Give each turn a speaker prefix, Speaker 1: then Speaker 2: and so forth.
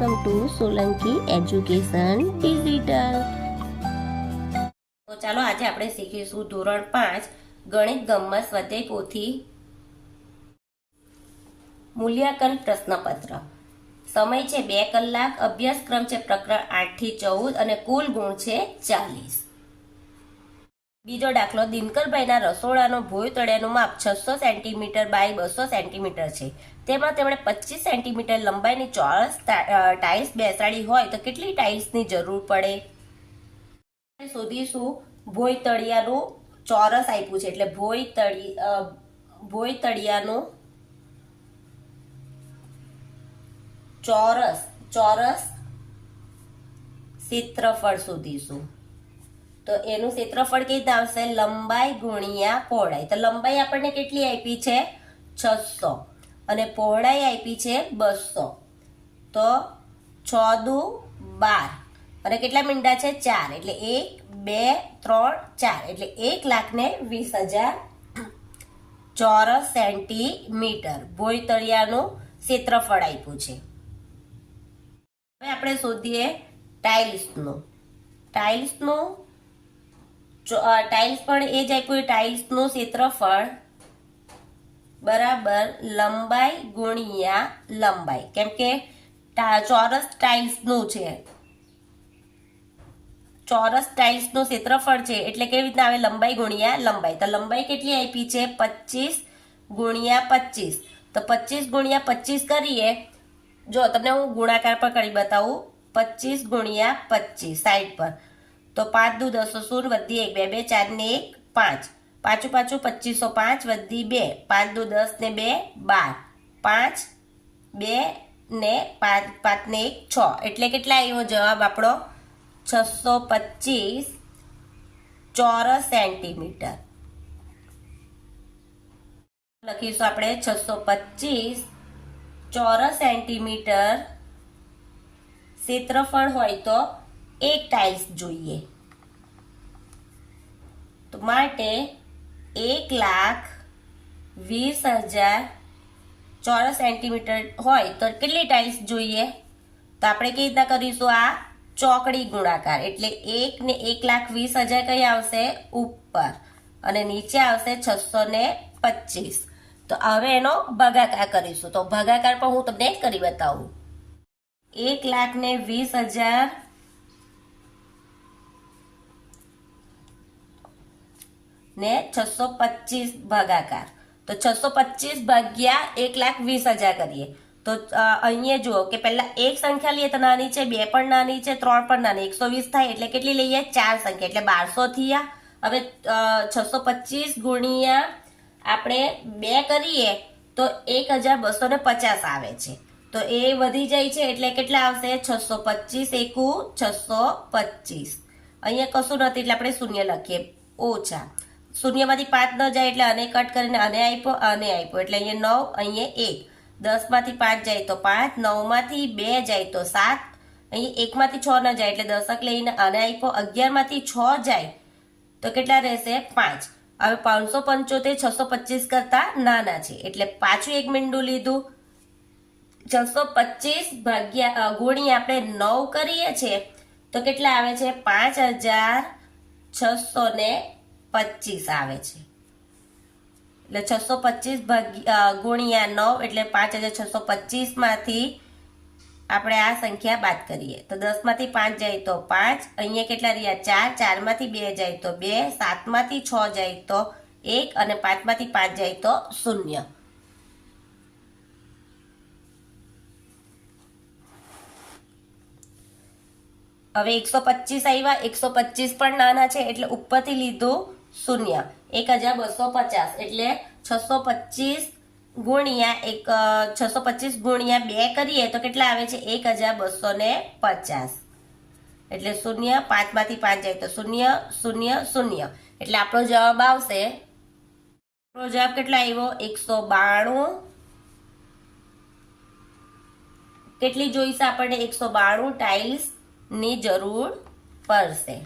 Speaker 1: Welcome to Solanki education digital. તો ચાલો આજે આપણે શીખીશું ધોરણ 5 ગણિત ગમ્મત સ્વાધ્યાય પોથી મૂલ્યાંકન પ્રશ્નપત્ર। સમય છે 2 કલાક, અભ્યાસક્રમ છે પ્રકરણ 8 થી 14 અને કુલ ગુણ છે 40। બીજો દાખલો, દિનકરભાઈના રસોડાનો ભોંય તળિયાનું માપ 600 સેન્ટીમીટર બાય 200 સેન્ટીમીટર છે। તેમાં તેમણે 25 સેન્ટીમીટર લંબાઈની ચોરસ ટાઇલ્સ બેસાડી હોય તો કેટલી ટાઇલ્સની જરૂર પડે? શોધીશું ભોંય તળિયાનું ચોરસ આપ્યું છે એટલે ભોંય તળિયાનું ચોરસ ક્ષેત્રફળ શોધીશું। તો એનું ક્ષેત્રફળ કેવી રીતે આવશે? લંબાઈ ગુણ્યા પહોળાઈ। તો લંબાઈ આપણને કેટલી આપી છે? 600 અને પહોળાઈ આપી છે 200। તો 6 દુ 12 અને કેટલા મીંડા છે? 4 એટલે 1 2 3 4 એટલે 1,20,000 ચોરસ સેન્ટીમીટર ભોંય તળિયાનું ક્ષેત્રફળ આપ્યું છે। હવે આપણે શોધીએ ટાઇલ્સનું ટાઇલ્સ પણ એ જ આપ્યું, ટાઇલ્સનું ક્ષેત્રફળ બરાબર લંબાઈ ગુણ્યા લંબાઈ, કેમ કે ચોરસ ટાઇલ્સનું છે, ચોરસ ટાઇલ્સનું ક્ષેત્રફળ છે એટલે કેવી રીતના આવે? લંબાઈ ગુણ્યા લંબાઈ। તો લંબાઈ કેટલી આપી છે? 25 ગુણ્યા 25। તો 25 ગુણ્યા 25 કરીએ, જો તમને હું ગુણાકાર પર કરી બતાવું। 25 ગુણ્યા 25 સાઈડ પર, તો 5 દુ 10 0 વધી 1 2 2 4 ને 1 5 પાછું 2505 વધી 2 5 દુ 10 ને 2 12 5 2 ને 5 ને 1 6 એટલે કેટલા આવ્યો જવાબ આપણો? 625 ચોરસ સેન્ટીમીટર। લખીશું આપણે 625 ચોરસ સેન્ટીમીટર ક્ષેત્રફળ હોય તો એક ટાઇલ્સ જોઈએ, તો માટે 1,20,000 ચોરસ સેન્ટીમીટર હોય તો કેટલી ટાઇલ્સ જોઈએ? તો આપણે કેવી રીતના કરીશું? આ ચોકડી ગુણાકાર એટલે 1 ને 1,20,000 કઈ આવશે? ઉપર અને નીચે આવશે 625। તો હવે એનો ભાગાકાર કરીશું, તો ભાગાકાર પણ હું તમને કરી બતાવું। 1,20,000 ને 625 ભાગાકાર, તો 625 ભાગ્યા 1,20,000 કરીએ તો અહીંયા જુઓ કે પહેલા એક સંખ્યા લઈએ તો નાની છે, 2 પણ નાની છે, 3 પણ નાની, 120 થાય એટલે કેટલી લઈએ? 4 સંખ્યા એટલે 1200 થયા। હવે 625 ગુણ્યા આપણે 2 કરીએ તો 1,250 આવે છે, તો એ વધી જાય છે એટલે કેટલા આવશે? 625 એકુ 625। અહીંયા કશું નથી એટલે આપણે શૂન્ય લખીએ, ઓછા શૂન્યમાંથી 5 ન જાય એટલે આને કટ કરીને આને આપ્યો એટલે અહીંયા 9, અહીંયા 1 10 માંથી 5 જાય તો 5, 9 માંથી 2 જાય તો 7, અહીંયા 1 માંથી 6 ન જાય એટલે 10 લઈને આને આપ્યો, 11 માંથી 6 જાય તો કેટલા રહેશે? 5। હવે 575 625 કરતા નાના છે એટલે પાછું એક મીંડું લીધું, 625 ભાગ્યા ગુણ્યા આપણે 9 કરીએ છીએ તો કેટલા આવે છે? 5,625 આવે છે, એટલે 625 ગુણ્યા 9 એટલે 5,625 માંથી આપણે આ સંખ્યા બાદ કરીએ તો 10 માંથી 5 જાય તો 5, અહીંયા કેટલા રહ્યા? 4, 4 માંથી 2 જાય તો 2, 7 માંથી 6 જાય તો 1 અને 5 માંથી 5 જાય તો 0। હવે 125 આવ્યા, 125 પણ નાના છે એટલે ઉપરથી લીધું 0, 1,250 એટલે 625 ગુણ્યા 2 કરીએ તો કેટલા આવે છે? 1,250 એટલે 0, 5 માંથી 5 જાય તો 0 0 0 એટલે આપણો જવાબ આવશે, આપણો જવાબ કેટલા આવ્યો? 192। કેટલી જોઈશે આપણને? 192 ટાઇલ્સ ની જરૂર પડશે।